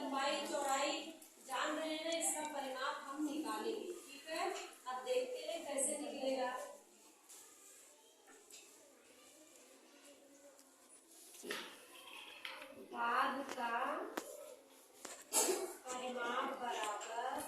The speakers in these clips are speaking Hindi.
लंबाई चौड़ाई जान रहे हैं, इसका परिमाप हम निकालेंगे। ठीक है, अब देखते हैं कैसे निकलेगा। भाग का परिमाप बराबर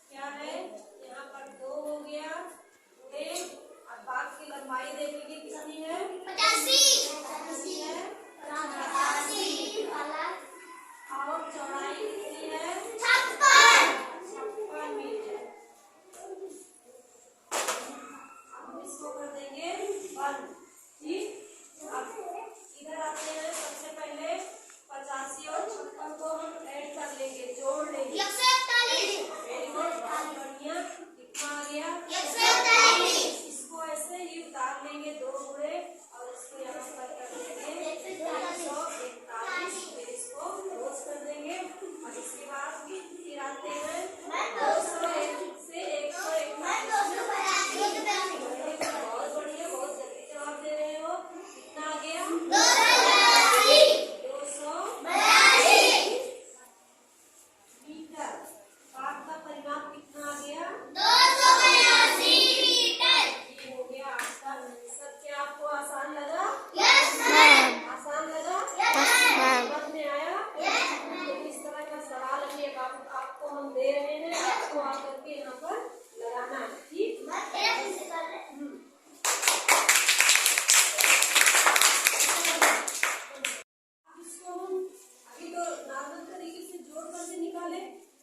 क्या है, यहाँ पर 2 हो गया। अब भाग की लंबाई देखेंगे कितनी है, 85 है, और चौड़ाई कितनी है, 56 मीटर। हम इसको कर देंगे 1। ठीक, अब इधर आते हैं। सबसे पहले 85 और 56 को हम ऐड कर लेंगे, जोड़ लेंगे। 141। बढ़िया, कितना आ गया, 141। इसको ऐसे ही उतार लेंगे 2 गुणे और इसको यहाँ पर कर देंगे 141। फिर इसको क्लोज कर देंगे और इसके बाद फिर आते हैं 201 से 141। बहुत बढ़िया, बहुत जल्दी जवाब दे रहे हो। कितना आ गया, 282 मीटर। भाग का परिमाप कितना आ गया, 282 मीटर। ये हो गया आपका आंसर। क्या आपको आसान लगा? Yes ma'am. आसान लगा? Yes ma'am. समझ में आया? Yes ma'am. तो इस तरह का सवाल अभी आपको हम दे रहे हैं, आपको आकर के यहाँ पर लगाना है। ठीक,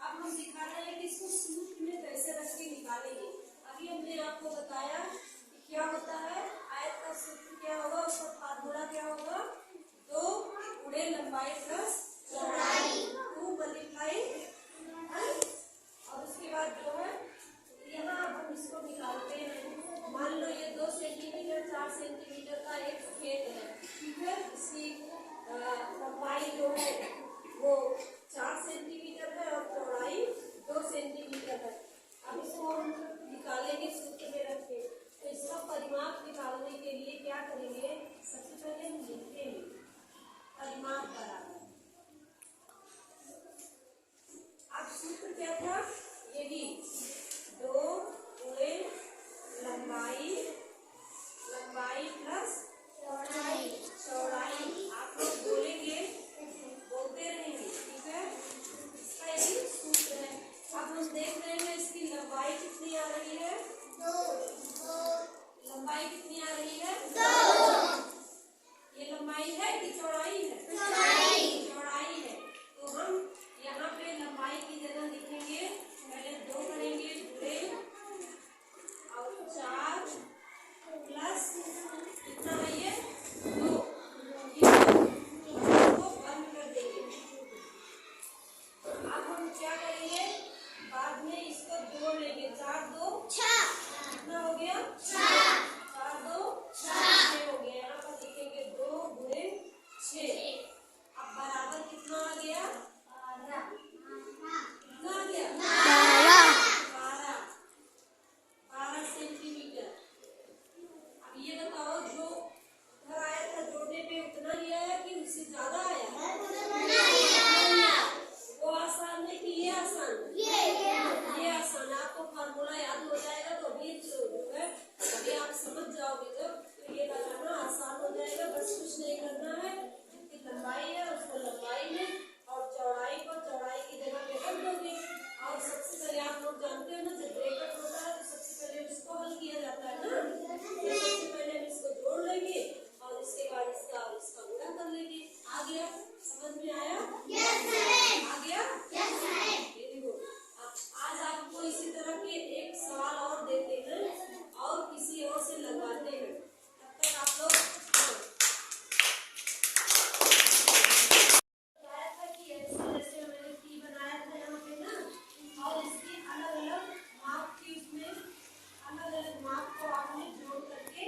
अब हम दिखा रहे हैं कि इसको सूत्र में कैसे रख के निकालेंगे। अभी हमने आपको बताया कि क्या होता है, आयत का सूत्र क्या होगा, उसका फार्मूला क्या होगा, 2 गुणे लंबाई प्लस चौड़ाई, 2 मल्टीप्लाई। और उसके बाद जो है यहाँ हम इसको निकालते हैं। मान लो ये 2 सेंटीमीटर 4 सेंटीमीटर का एक खेत है। ठीक है, इसकी लंबाई जो है वो 4 सेंटीमीटर है और चौड़ाई 2 सेंटीमीटर है। अब इसको हम निकालेंगे सूत्र में रख के। तो इसका परिमाप निकालने के लिए क्या करेंगे, सबसे पहले हम लिखते हैं परिमाप बराबर। अब सूत्र क्या था, यही 2 गुणे लंबाई प्लस चौड़ाई। आप लोग बोलेंगे, बोलते रहेंगे। ठीक है, इसका यही सूत्र है। अब हम देख रहे हैं इसकी लंबाई कितनी आ रही है, 2। लंबाई कितनी आ रही है, 2। ये लंबाई है कि चौड़ाई है, चौड़ाई है। तो हम यहाँ पे लंबाई की जगह लिखेंगे, पहले 2 करेंगे गुणे और 4 प्लस कितना है ये 2, इसको बंद कर देंगे। अब हम क्या करेंगे, बाद में इसको जोड़ लेंगे। 4 2 6, कितना हो गया, 4 2 6 हो गया। यहाँ पर लिखेंगे 2 गुणे 6। अब बराबर कितना आ गया, 12। कितना आ गया, 12 सेंटीमीटर। अब ये बताओ, जो घर आया था जोड़ने पे उतना ही आया कि उससे ज्यादा आया? वो आसान है कि ये आसान? ये आसान। आपको फार्मूला याद हो जाएगा तो अभी जो है अभी आप समझ जाओगे जब, तो ये लगाना आसान हो जाएगा। बस कुछ नहीं करना है, जितनी लंबाई है उसको लंबाई में और चौड़ाई को चौड़ाई की जगह पे रख दोगे। और सबसे पहले आप लोग जानते हो ना, जब ब्रैकेट होता है तो सबसे पहले उसको हल किया जाता है ना। तो सबसे पहले हम इसको जोड़ लेंगे और इसके बाद इसका गुणा कर लेंगे। आ गया, समझ में आया? आ गया? Very good. आज आपको इसी तरह के एक सवाल और देते हैं और किसी और से लगवाते हैं। तब तक आप लोग बताया था कि जैसे मैंने T बनाया था यहाँ पे ना, और इसकी अलग अलग माप की, उसमें अलग अलग माप को आपने जोड़ करके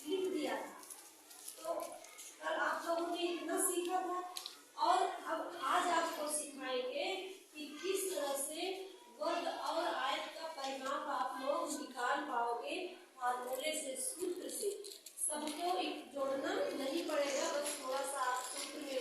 लिख दिया था। तो कल आप लोगों ने इतना सीखा था और अब आज आपको सिखाएंगे कि किस तरह से वर्ग और आयत का परिमाप आप लोग निकाल पाओगे फार्मूले से, सूत्र से। सबको जोड़ना नहीं पड़ेगा, बस थोड़ा सा आप सूत्र में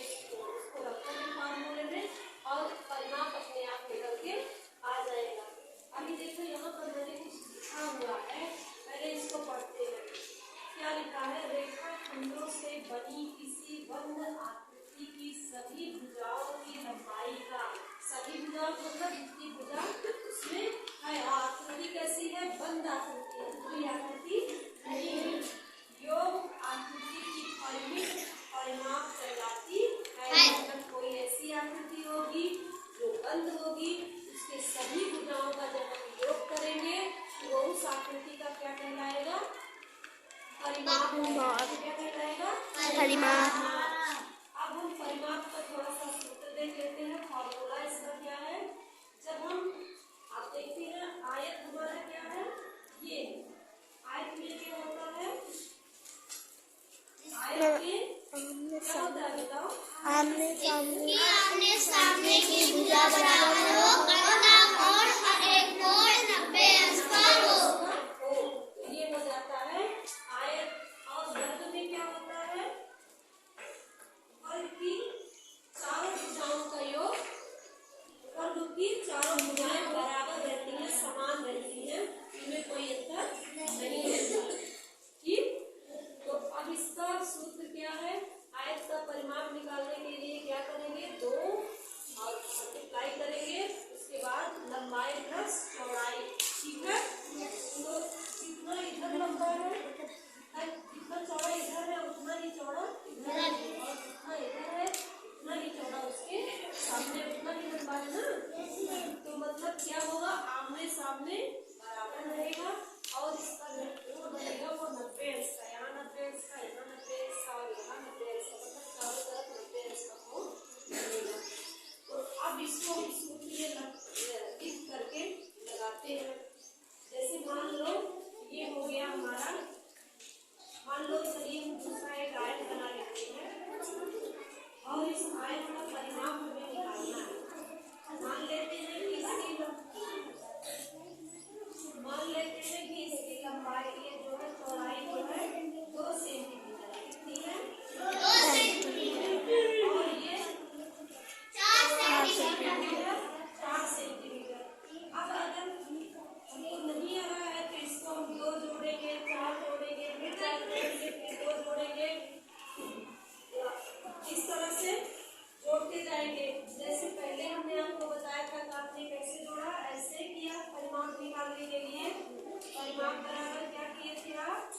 क्या कहलाएगा? परिमाप। अब हम परिमाप का थोड़ा सा सूत्र देख लेते हैं। फॉर्मूला इसका क्या है? जब हम आप देखते हैं आयत हमारा क्या है? ये आयत में क्या होता है? आयत में क्या होता है बताओ? आमने सामने की भुजा बराबर हो और एक कोण 90 अंश पर हो। तो ये हो जाता है आयत। और वर्ग में क्या होता है? वर्ग की चारों भुजाओं का योग। वर्ग की चारों भुजाएं बराबर रहती हैं, समान रहती हैं, इनमें कोई अंतर नहीं रहता। ठीक, तो अब इसका सूत्र क्या है? आयत का परिमाप निकालने के लिए क्या करेंगे? 2 और मल्टीप्लाई करेंगे, उसके बाद लंबाई प्लस चौड़ाई। ठीक है, तो जितना इधर लंबा है, जितना चौड़ा इधर है उतना ही चौड़ा इधर है, और जितना इधर है उतना ही चौड़ा उसके सामने, उतना ही लंबा है ना। तो मतलब क्या होगा? आमने सामने बराबर रहेगा और इसका जो बनेगा वो 90 अंश का, यहाँ 90 अंश का, यहाँ 90 अंश का और यहाँ 90 अंश का, मतलब चारों तरफ 90 अंश का कोण बनेगा। तो अब इसको हम सूत्र लिख करके लगाते हैं। जैसे मान लो ये हो गया हमारा, मान लो चलिए हम दूसरा एक आयत बना लेते हैं और इस आयत का परिमाप हमें निकालना है। मान लेते हैं कि इसकी लंबाई, ये जो है चौड़ाई जो है 2 सेंटीमीटर है। कितनी है? 2 सेंटीमीटर। और ये 4 सेंटीमीटर। 4 सेंटीमीटर। अब अगर हमको नहीं आ रहा है तो इसको हम 2 जोड़ेंगे, 4 जोड़ेंगे, फिर 4 जोड़ेंगे, फिर 2 जोड़ेंगे, इस तरह से जोड़ते जाएंगे। जैसे पहले हमने आपको बताया था कि आपने कैसे जोड़ा, ऐसे किया। परिमाप निकालने के लिए परिमाप बराबर क्या किए थे आप?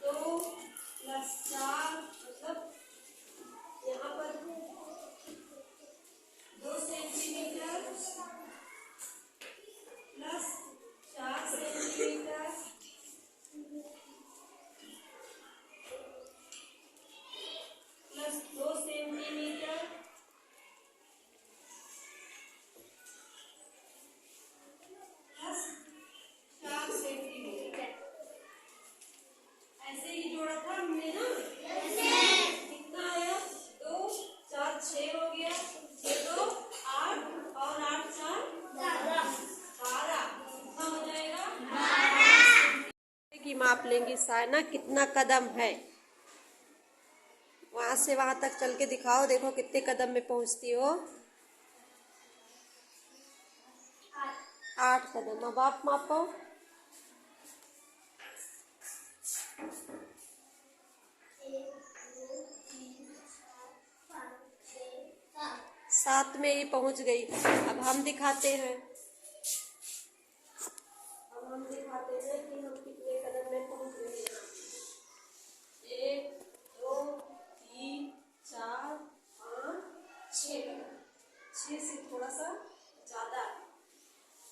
2 + 4, मतलब यहाँ पर 2 centimetre plus 4 centimetre plus 2 centimetre plus 4 centimetre, ऐसे ही जोड़ा था हमने ना। कितना आया? 2 4 6 हो गया, 6 2 8 और 8 4 12। कितना हो जाएगा? 12 की माप लेंगी सायना, कितना कदम है? वहां से वहां तक चल के दिखाओ, देखो कितने कदम में पहुंचती हो। 8 कदम। अब आप मापो। 7 में ही पहुंच गई। अब हम दिखाते हैं, कि हम कितने कदम में पहुंच गए हैं। 1 2 3 4 5 6 कदम, 6 से थोड़ा सा ज्यादा है।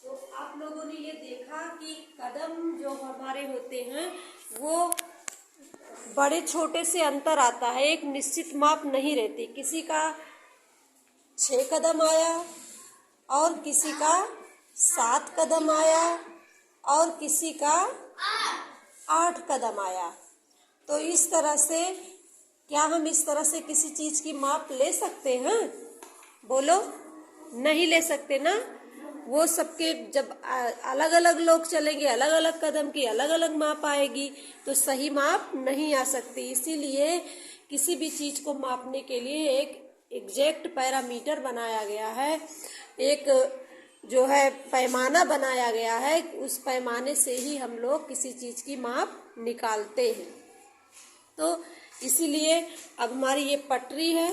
तो आप लोगों ने ये देखा कि कदम जो हमारे होते हैं वो बड़े छोटे से अंतर आता है, एक निश्चित माप नहीं रहती। किसी का 6 कदम आया और किसी का 7 कदम आया और किसी का 8 कदम आया। तो इस तरह से क्या हम इस तरह से किसी चीज की माप ले सकते हैं? बोलो, नहीं ले सकते ना। वो सबके जब अलग अलग लोग चलेंगे, अलग अलग कदम की अलग अलग माप आएगी, तो सही माप नहीं आ सकती। इसीलिए किसी भी चीज को मापने के लिए एक एग्जैक्ट पैरामीटर बनाया गया है, एक जो है पैमाना बनाया गया है। उस पैमाने से ही हम लोग किसी चीज की माप निकालते हैं। तो इसीलिए अब हमारी ये पटरी है,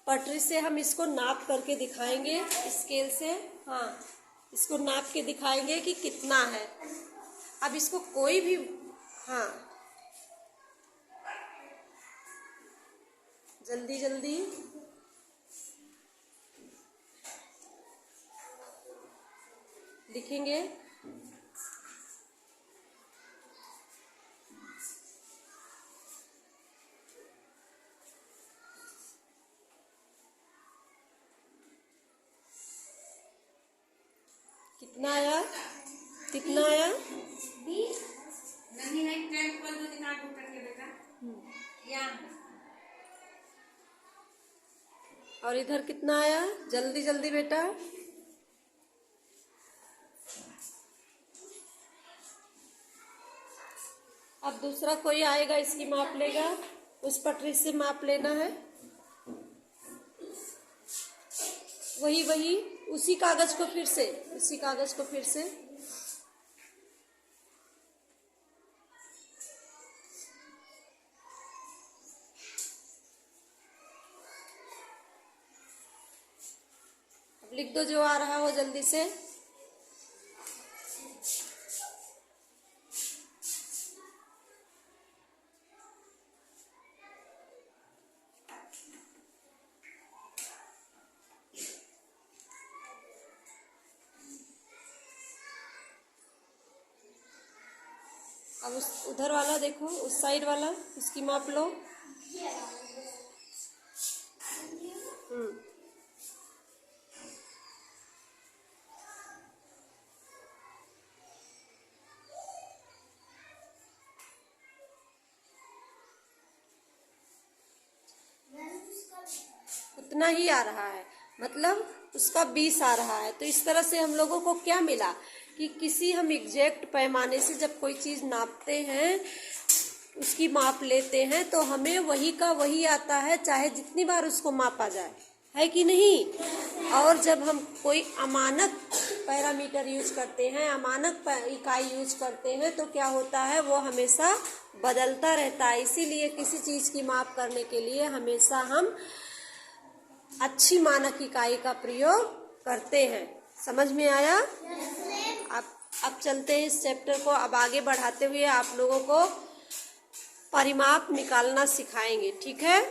पटरी से हम इसको नाप करके दिखाएंगे स्केल से। हाँ, इसको नाप के दिखाएंगे कि कितना है। अब इसको कोई भी, हाँ जल्दी जल्दी लिखेंगे। कितना आया? कितना आया? नहीं है 10 पर 2 दिखा दो करके बेटा। या और इधर कितना आया? जल्दी जल्दी बेटा। अब दूसरा कोई आएगा, इसकी माप लेगा, उस पटरी से माप लेना है। वही उसी कागज को फिर से अब लिख दो जो आ रहा हो जल्दी से। अब उधर वाला देखो, उस साइड वाला, उसकी माप लो। उतना ही आ रहा है, मतलब उसका 20 आ रहा है। तो इस तरह से हम लोगों को क्या मिला कि किसी हम एग्जैक्ट पैमाने से जब कोई चीज़ नापते हैं, उसकी माप लेते हैं, तो हमें वही का वही आता है, चाहे जितनी बार उसको मापा जाए, है कि नहीं। और जब हम कोई अमानक पैरामीटर यूज करते हैं, अमानक इकाई यूज करते हैं, तो क्या होता है, वो हमेशा बदलता रहता है। इसीलिए किसी चीज़ की माप करने के लिए हमेशा हम अच्छी मानक इकाई का प्रयोग करते हैं। समझ में आया? अब चलते हैं इस चैप्टर को अब आगे बढ़ाते हुए आप लोगों को परिमाप निकालना सिखाएंगे, ठीक है।